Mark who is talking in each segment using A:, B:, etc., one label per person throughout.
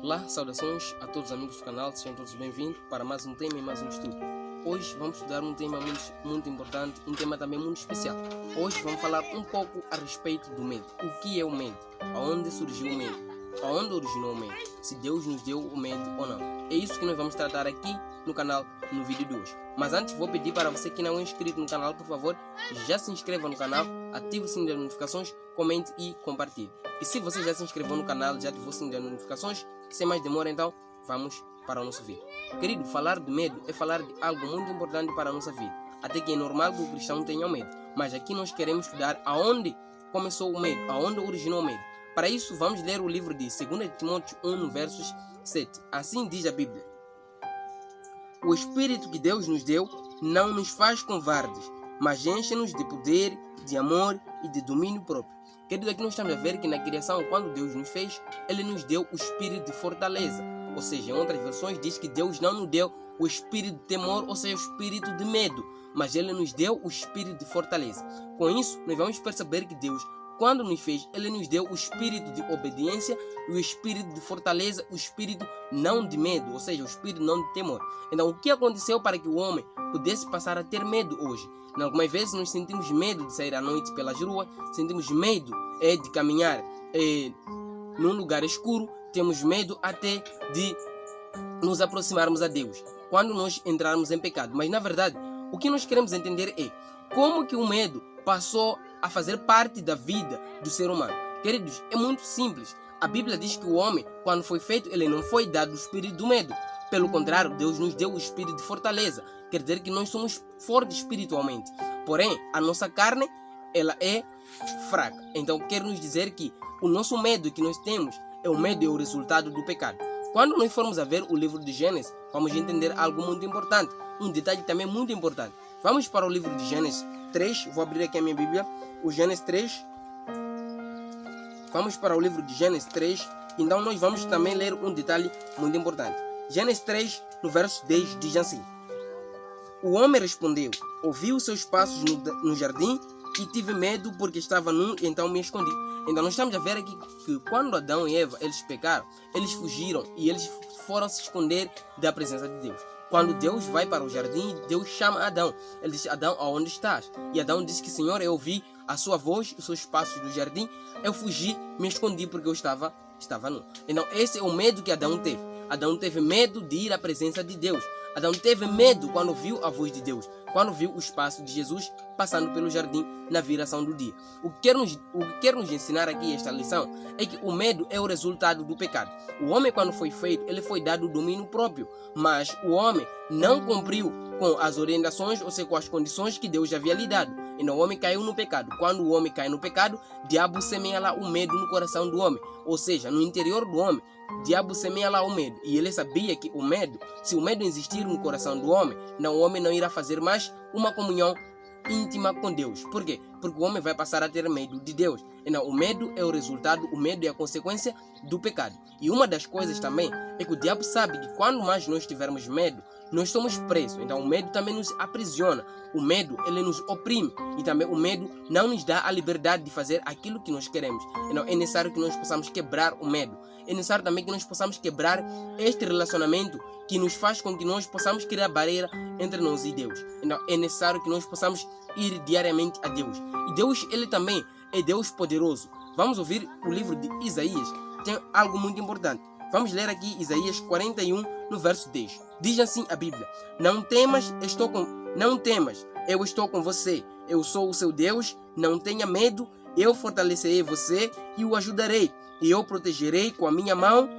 A: Olá, saudações a todos os amigos do canal, sejam todos bem-vindos para mais um tema e mais um estudo. Hoje vamos estudar um tema muito importante, um tema também muito especial. Hoje vamos falar um pouco a respeito do medo. O que é o medo? Aonde surgiu o medo? Aonde originou o medo? Se Deus nos deu o medo ou não? É isso que nós vamos tratar aqui no canal no vídeo de hoje. Mas antes vou pedir para você que não é inscrito no canal, por favor, já se inscreva no canal, ative o sininho das notificações, comente e compartilhe. E se você já se inscreveu no canal, já ativou o sininho das notificações, sem mais demora então, vamos para o nosso vídeo. Querido, falar de medo é falar de algo muito importante para a nossa vida. Até que é normal que o cristão tenha medo. Mas aqui nós queremos estudar aonde começou o medo, aonde originou o medo. Para isso, vamos ler o livro de 2 Timóteo 1, versos 7. Assim diz a Bíblia: o Espírito que Deus nos deu não nos faz covardes, mas enche-nos de poder, de amor e de domínio próprio. Querido, aqui nós estamos a ver que na criação, quando Deus nos fez, Ele nos deu o espírito de fortaleza. Ou seja, em outras versões diz que Deus não nos deu o espírito de temor, ou seja, o espírito de medo, mas Ele nos deu o espírito de fortaleza. Com isso, nós vamos perceber que Deus, quando nos fez, Ele nos deu o espírito de obediência e o espírito de fortaleza, o espírito não de medo, ou seja, o espírito não de temor. Então, o que aconteceu para que o homem pudesse passar a ter medo hoje? Algumas vezes nós sentimos medo de sair à noite pelas ruas, sentimos medo de caminhar num lugar escuro, temos medo até de nos aproximarmos a Deus, quando nós entrarmos em pecado. Mas na verdade, o que nós queremos entender é como que o medo passou a fazer parte da vida do ser humano. Queridos, é muito simples. A Bíblia diz que o homem, quando foi feito, ele não foi dado o espírito do medo. Pelo contrário, Deus nos deu o espírito de fortaleza. Quer dizer que nós somos fortes espiritualmente. Porém, a nossa carne, ela é fraca. Então, quer nos dizer que o nosso medo que nós temos é o resultado do pecado. Quando nós formos a ver o livro de Gênesis, vamos entender algo muito importante. Um detalhe também muito importante. Vamos para o livro de Gênesis 3. Vou abrir aqui a minha Bíblia. O Gênesis 3. Vamos para o livro de Gênesis 3. Então, nós vamos também ler um detalhe muito importante. Gênesis 3, no verso 10, diz assim: o homem respondeu: ouvi os seus passos no jardim e tive medo porque estava nu, então me escondi. Então nós estamos a ver aqui que quando Adão e Eva eles pecaram, eles fugiram e eles foram se esconder da presença de Deus. Quando Deus vai para o jardim, Deus chama Adão. Ele diz: Adão, aonde estás? E Adão diz que: Senhor, eu ouvi a sua voz, os seus passos do jardim, eu fugi, me escondi porque eu estava nu. Então esse é o medo que Adão teve. Adão teve medo de ir à presença de Deus. Adão teve medo quando viu a voz de Deus, quando viu os passos de Jesus passando pelo jardim na viração do dia. O que quer nos ensinar aqui esta lição é que o medo é o resultado do pecado. O homem, quando foi feito, ele foi dado o domínio próprio, mas o homem não cumpriu com as orientações, ou seja, com as condições que Deus havia lhe dado. E o homem caiu no pecado. Quando o homem cai no pecado, o diabo semeia lá o medo no coração do homem, ou seja, no interior do homem. O diabo semeia lá o medo, e ele sabia que o medo, se o medo existir no coração do homem, o homem não irá fazer mais uma comunhão íntima com Deus. Por quê? Porque o homem vai passar a ter medo de Deus. Então, o medo é o resultado, o medo é a consequência do pecado. E uma das coisas também é que o diabo sabe que quando mais nós tivermos medo, nós somos presos. Então, o medo também nos aprisiona. O medo, ele nos oprime. E também o medo não nos dá a liberdade de fazer aquilo que nós queremos. Então, é necessário que nós possamos quebrar o medo. É necessário também que nós possamos quebrar este relacionamento que nos faz com que nós possamos criar barreira entre nós e Deus. Então, é necessário que nós possamos ir diariamente a Deus. E Deus, ele também é Deus poderoso. Vamos ouvir o livro de Isaías. Tem algo muito importante. Vamos ler aqui Isaías 41, no verso 10. Diz assim a Bíblia: não temas, eu estou com você. Eu sou o seu Deus, não tenha medo. Eu fortalecerei você e o ajudarei. E eu protegerei com a minha mão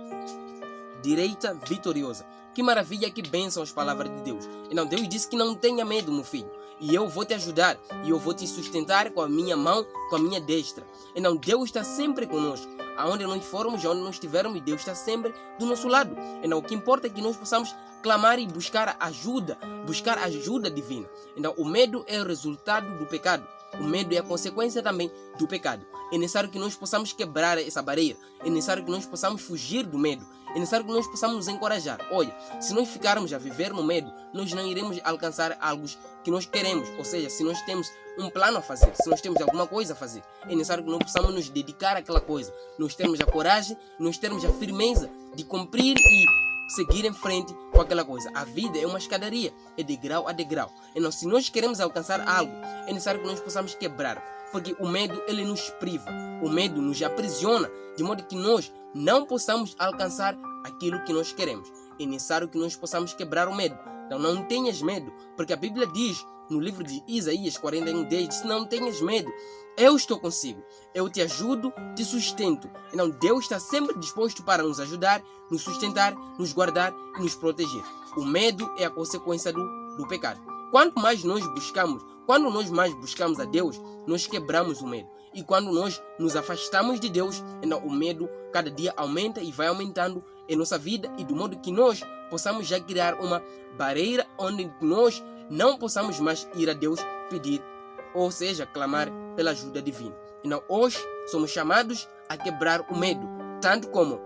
A: direita vitoriosa. Que maravilha, que bênção as palavras de Deus. Então Deus disse que não tenha medo, meu filho. E eu vou te ajudar. E eu vou te sustentar com a minha mão, com a minha destra. Então Deus está sempre conosco. Aonde nós formos, aonde nós estivermos, Deus está sempre do nosso lado. Então o que importa é que nós possamos clamar e buscar ajuda divina. Então o medo é o resultado do pecado. O medo é a consequência também do pecado. É necessário que nós possamos quebrar essa barreira. É necessário que nós possamos fugir do medo. É necessário que nós possamos nos encorajar. Olha, se nós ficarmos a viver no medo, nós não iremos alcançar algo que nós queremos. Ou seja, se nós temos um plano a fazer, se nós temos alguma coisa a fazer, é necessário que nós possamos nos dedicar àquela coisa. Nós termos a coragem, nós termos a firmeza de cumprir e seguir em frente com aquela coisa. A vida é uma escadaria, é de grau a degrau. Então, se nós queremos alcançar algo, é necessário que nós possamos quebrar, porque o medo ele nos priva, o medo nos aprisiona, de modo que nós não possamos alcançar aquilo que nós queremos. É necessário que nós possamos quebrar o medo. Então, não tenhas medo, porque a Bíblia diz no livro de Isaías 41:10, diz: não tenhas medo, eu estou consigo, eu te ajudo, te sustento. Então Deus está sempre disposto para nos ajudar, nos sustentar, nos guardar e nos proteger. O medo é a consequência do pecado. Quanto mais nós buscamos, quando nós mais buscamos a Deus, nós quebramos o medo. E quando nós nos afastamos de Deus, então o medo cada dia aumenta e vai aumentando em nossa vida, e do modo que nós possamos já criar uma barreira onde nós não possamos mais ir a Deus pedir, ou seja, clamar pela ajuda divina. Então hoje somos chamados a quebrar o medo, tanto como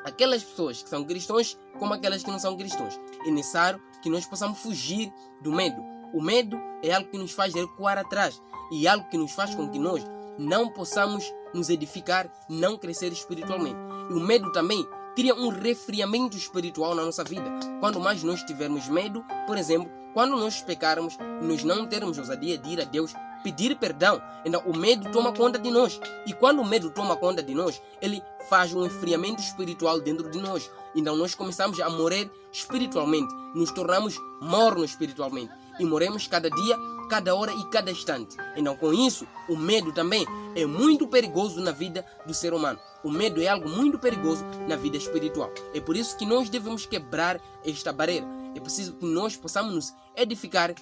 A: aquelas pessoas que são cristãos, como aquelas que não são cristãos. É necessário que nós possamos fugir do medo. O medo é algo que nos faz recuar atrás, e algo que nos faz com que nós não possamos nos edificar, não crescer espiritualmente. E o medo também cria um resfriamento espiritual na nossa vida. Quando mais nós tivermos medo, por exemplo, quando nós pecarmos, nós não termos ousadia de ir a Deus pedir perdão, então o medo toma conta de nós. E quando o medo toma conta de nós, ele faz um esfriamento espiritual dentro de nós. Então nós começamos a morrer espiritualmente, nos tornamos mornos espiritualmente e morremos cada dia, cada hora e cada instante. Então com isso, o medo também é muito perigoso na vida do ser humano. O medo é algo muito perigoso na vida espiritual. É por isso que nós devemos quebrar esta barreira. É preciso que nós possamos nos edificar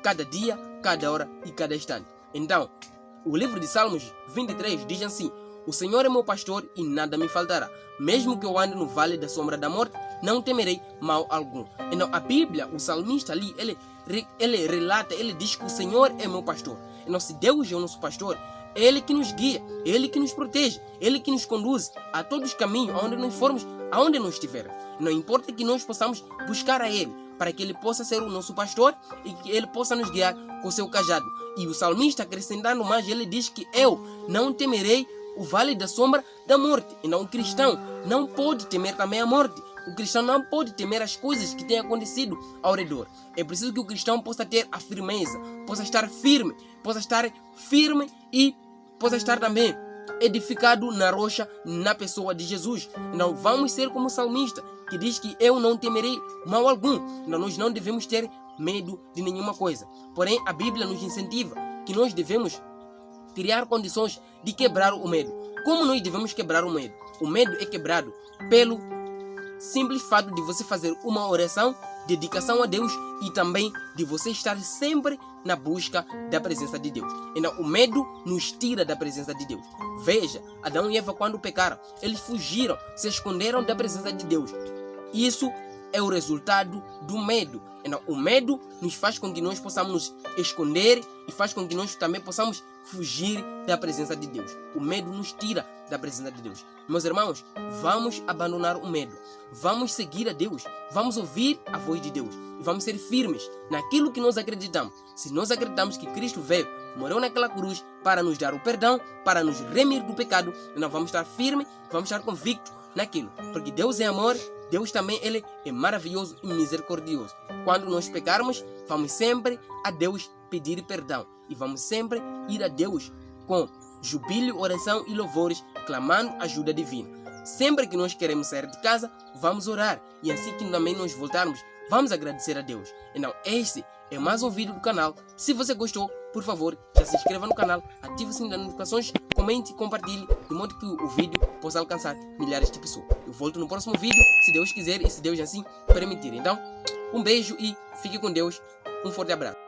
A: cada dia, cada hora e cada instante. Então, o livro de Salmos 23 diz assim: o Senhor é meu pastor e nada me faltará. Mesmo que eu ande no vale da sombra da morte, não temerei mal algum. Então a Bíblia, o salmista ali, ele relata, ele diz que o Senhor é meu pastor. Então se Deus é o nosso pastor, Ele que nos guia, Ele que nos protege, Ele que nos conduz a todos os caminhos, aonde nós formos, aonde nós estivermos. Não importa que nós possamos buscar a Ele, para que Ele possa ser o nosso pastor e que Ele possa nos guiar com o seu cajado. E o salmista, acrescentando mais, ele diz que eu não temerei o vale da sombra da morte. Então o cristão não pode temer também a morte. O cristão não pode temer as coisas que têm acontecido ao redor. É preciso que o cristão possa ter a firmeza, possa estar firme e possa estar também edificado na rocha, na pessoa de Jesus. Então vamos ser como o salmista, que diz que eu não temerei mal algum. Então nós não devemos ter medo de nenhuma coisa. Porém a Bíblia nos incentiva que nós devemos criar condições de quebrar o medo. Como nós devemos quebrar o medo? O medo é quebrado pelo simples fato de você fazer uma oração, dedicação a Deus e também de você estar sempre na busca da presença de Deus. Então o medo nos tira da presença de Deus. Veja, Adão e Eva quando pecaram, eles fugiram, se esconderam da presença de Deus. Isso é o resultado do medo. Então o medo nos faz com que nós possamos nos esconder e faz com que nós também possamos fugir da presença de Deus. O medo nos tira da presença de Deus. Meus irmãos, vamos abandonar o medo. Vamos seguir a Deus. Vamos ouvir a voz de Deus. E vamos ser firmes naquilo que nós acreditamos. Se nós acreditamos que Cristo veio, morreu naquela cruz para nos dar o perdão, para nos remir do pecado, então vamos estar firmes, vamos estar convictos naquilo. Porque Deus é amor, Deus também ele é maravilhoso e misericordioso. Quando nós pecarmos, vamos sempre a Deus pedir perdão. E vamos sempre ir a Deus com jubilo, oração e louvores, clamando ajuda divina. Sempre que nós queremos sair de casa, vamos orar. E assim que também nós voltarmos, vamos agradecer a Deus. Então esse é mais um vídeo do canal. Se você gostou, por favor, já se inscreva no canal, ative o sininho das notificações, comente e compartilhe, de modo que o vídeo possa alcançar milhares de pessoas. Eu volto no próximo vídeo, se Deus quiser e se Deus assim permitir. Então, um beijo e fique com Deus. Um forte abraço.